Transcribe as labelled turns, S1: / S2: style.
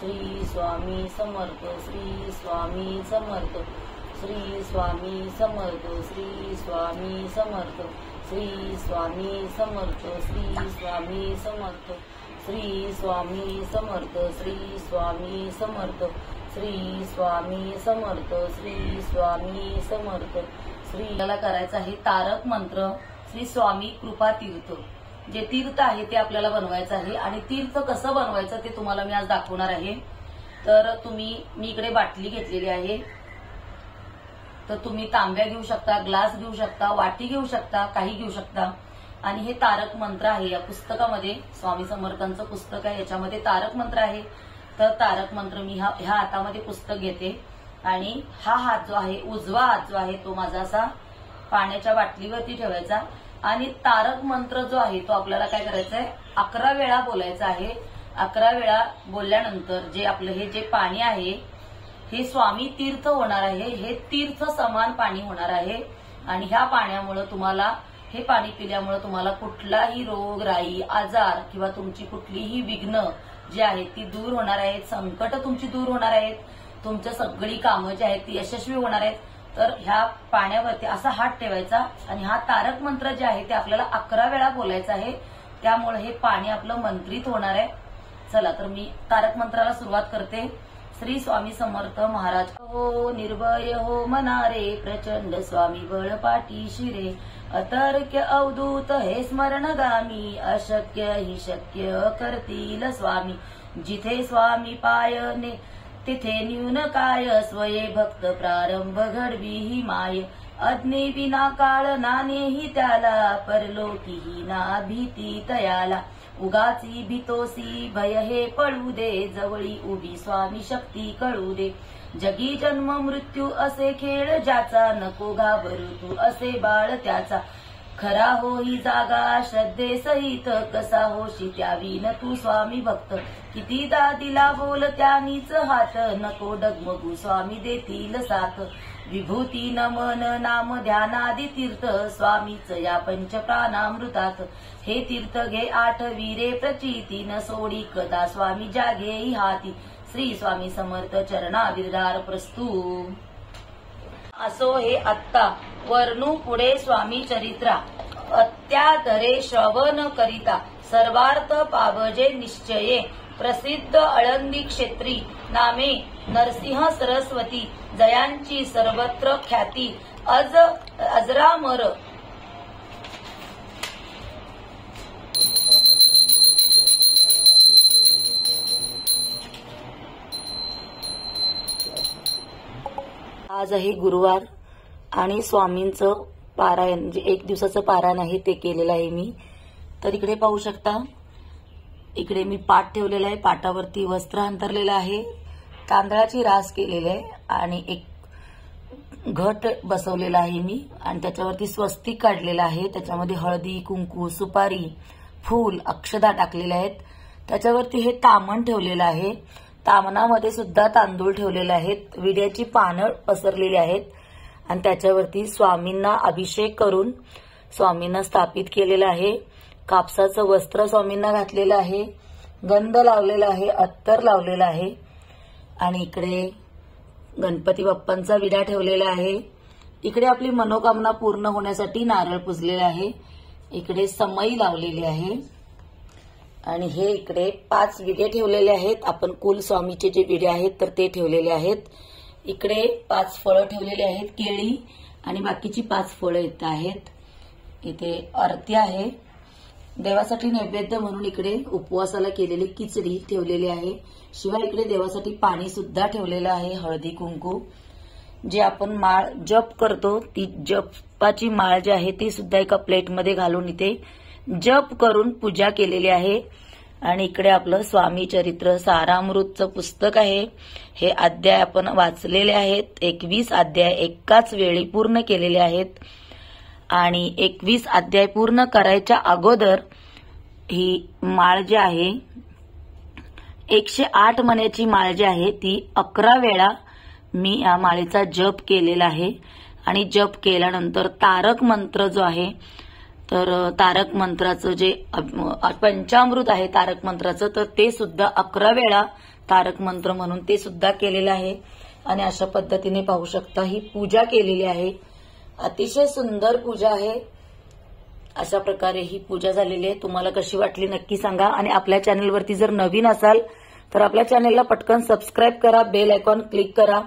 S1: श्री स्वामी समर्थ, श्री स्वामी समर्थ, श्री स्वामी समर्थ, श्री स्वामी समर्थ, श्री स्वामी समर्थ, श्री स्वामी समर्थ, श्री स्वामी समर्थ, श्री स्वामी समर्थ, श्री स्वामी समर्थ, श्री स्वामी समर्थ, श्री आपल्याला करायचं आहे तारक मंत्र श्री स्वामी कृपा तीर्थ. जे तीर्थ आहे ते आपल्याला बनवायचं आहे आणि तीर्थ कसं बनवायचं ते तुम्हाला मी आज दाखवणार आहे. तर मी इकडे बाटली घेतलेली आहे. तर तुम्ही तांब्या घेऊ शकता, ग्लास घेऊ शकता, वाटी घेऊ शकता, काही घेऊ शकता. आणि हे तारक मंत्र आहे. या पुस्तकामध्ये स्वामी समर्थांचं पुस्तक आहे, याच्यामध्ये तारक मंत्र आहे. तर तारक मंत्र मी ह्या हातामध्ये पुस्तक घेते आणि हा हात जो आहे, उजवा हात जो आहे, तो माझा असा पाण्याच्या बाटलीवरती ठेवायचा आणि तारक मंत्र जो आहे तो आपल्याला काय करायचा आहे, 11 वेळा बोलायचा आहे. 11 वेळा बोलल्यानंतर जे आपलं हे जे पाणी आहे हे स्वामी तीर्थ होणार आहे. हे तीर्थ समान पाणी होणार आहे आणि ह्या पाण्यामुळे तुम्हाला, हे पाणी पिल्यामुळे तुम्हाला कुठलाही रोग, राई, आजार किंवा तुमची कुठलीही विघ्न जी आहेत ती दूर होणार आहेत. संकट तुमची दूर होणार आहेत. तुमच्या सगळी कामं जी आहेत ती यशस्वी होणार आहेत. तर ह्या पाण्यावरती असा हात ठेवायचा आणि हा तारक मंत्र जे आहे ते आपल्याला 11 वेळा बोलायचा आहे. त्यामुळे हे पाणी आपलं मंत्रित होणार आहे. चला तर मी तारक मंत्राला सुरुवात करते. श्री स्वामी समर्थ महाराज. हो निर्भय हो मनारे, प्रचंड स्वामी बळ पाठीशी रे, अतर्क्य अवधूत हे स्मरणगामी, अशक्य ही शक्य करतील स्वामी. जिथे स्वामी पायने तिथे न्यून काय, स्वये भक्त प्रारंभ घडवी ही माय. अज्ञे विना काळ नानेही त्याला, परलोकीही ना भीती तयाला. उगाची भीतोसी भय हे पळू दे, जवळी उभी स्वामी शक्ती कळू दे. जगी जन्म मृत्यू असे खेळ ज्याचा, नको घाबरू तू असे बाळ त्याचा. खरा हो ही जागा श्रद्धे सहित, कसा होशी त्यावीन तू स्वामी भक्त. कितीदा दिला बोल त्यानीच हात, नको डगमगू स्वामी देतील साथ. विभूती नमन नाम ध्यानादी तीर्थ, स्वामीच या पंच प्राणामृतात. हे तीर्थ घे 8 वीरे प्रचिती, न सोडी कदा स्वामी जागे हाती. श्री स्वामी समर्थ चरणाविरदार प्रस्तू. असो हे आत्ता वर्णू पुढे स्वामी चरित्रा, अत्यादरे श्रवण करिता. सर्वार्थ पावजे निश्चये, प्रसिद्ध आळंदी क्षेत्री. नामे नरसिंह सरस्वती, जयांची सर्वत्र ख्याती. अजरामर आज आहे गुरुवार आणि स्वामींचं पारायण, म्हणजे 1 दिवसाचं पारायण आहे ते केलेलं आहे मी. तर इकडे पाहू शकता, इकडे मी पाट ठेवलेला आहे, पाटावरती वस्त्र अंतरलेलं आहे, तांदळाची रास केलेली आहे आणि एक घट बसवलेला आहे मी आणि त्याच्यावरती स्वस्तिक काढलेलं आहे. त्याच्यामध्ये हळदी, कुंकू, सुपारी, फूल, अक्षदा टाकलेल्या आहेत. त्याच्यावरती हे तामण ठेवलेलं आहे. तामणामध्ये सुद्धा तांदूळ ठेवलेले आहेत. विड्याची पानं पसरलेली आहेत आणि त्याच्यावरती स्वामींना अभिषेक करून स्वामींना स्थापित केलेलं आहे. कापसाचं वस्त्र स्वामींना घातलेलं आहे, गंध लावलेला आहे, अत्तर लावलेला आहे आणि इकडे गणपती बाप्पांचा विडा ठेवलेला आहे. इकडे आपली मनोकामना पूर्ण होण्यासाठी नारळ पुजलेला आहे. इकडे समई लावलेली आहे आणि हे इकडे 5 विडे ठेवलेले आहेत. आपण कुल स्वामीचे जे विडे आहेत तर ते ठेवलेले आहेत. इकडे 5 फळं ठेवलेली आहेत, केळी आणि बाकीची 5 फळं येत आहेत. इथे आरती आहे. देवासाठी नैवेद्य म्हणून इकडे उपवासाला केलेली खिचडी ठेवलेली आहे. शिवाय इकडे देवासाठी पाणी सुद्धा ठेवलेलं आहे, हळदी कुंकू. जे आपण माळ जप करतो ती जपाची माळ जी आहे ती सुद्धा एका प्लेटमध्ये घालून इथे जप करून पूजा केलेली आहे. आणि इकडे आपलं स्वामी चरित्र सारामृतचं पुस्तक आहे. हे अध्याय आपण वाचलेले आहेत. 21 अध्याय एकाच वेळी पूर्ण केलेले आहेत आणि 21 अध्याय पूर्ण करायच्या अगोदर ही माळ जी आहे 108 मण्याची माळ जी आहे ती 11 वेळा मी या माळेचा जप केलेला आहे. आणि जप केल्यानंतर तारक मंत्र जो आहे, तर तारक मंत्राचं जे पंचामृत आहे तारक मंत्राचं, तर ते सुद्धा 11 वेळा तारक मंत्र म्हणून ते सुद्धा केलेलं आहे. आणि अशा पद्धतीने पाहू शकता ही पूजा केलेली आहे. अतिशय सुंदर पूजा आहे. अशा प्रकारे ही पूजा झालेली आहे. तुम्हाला कशी वाटली नक्की सांगा. आणि आपल्या चॅनलवरती जर नवीन असाल तर आपल्या चॅनलला पटकन सबस्क्राईब करा, बेल आयकॉन क्लिक करा.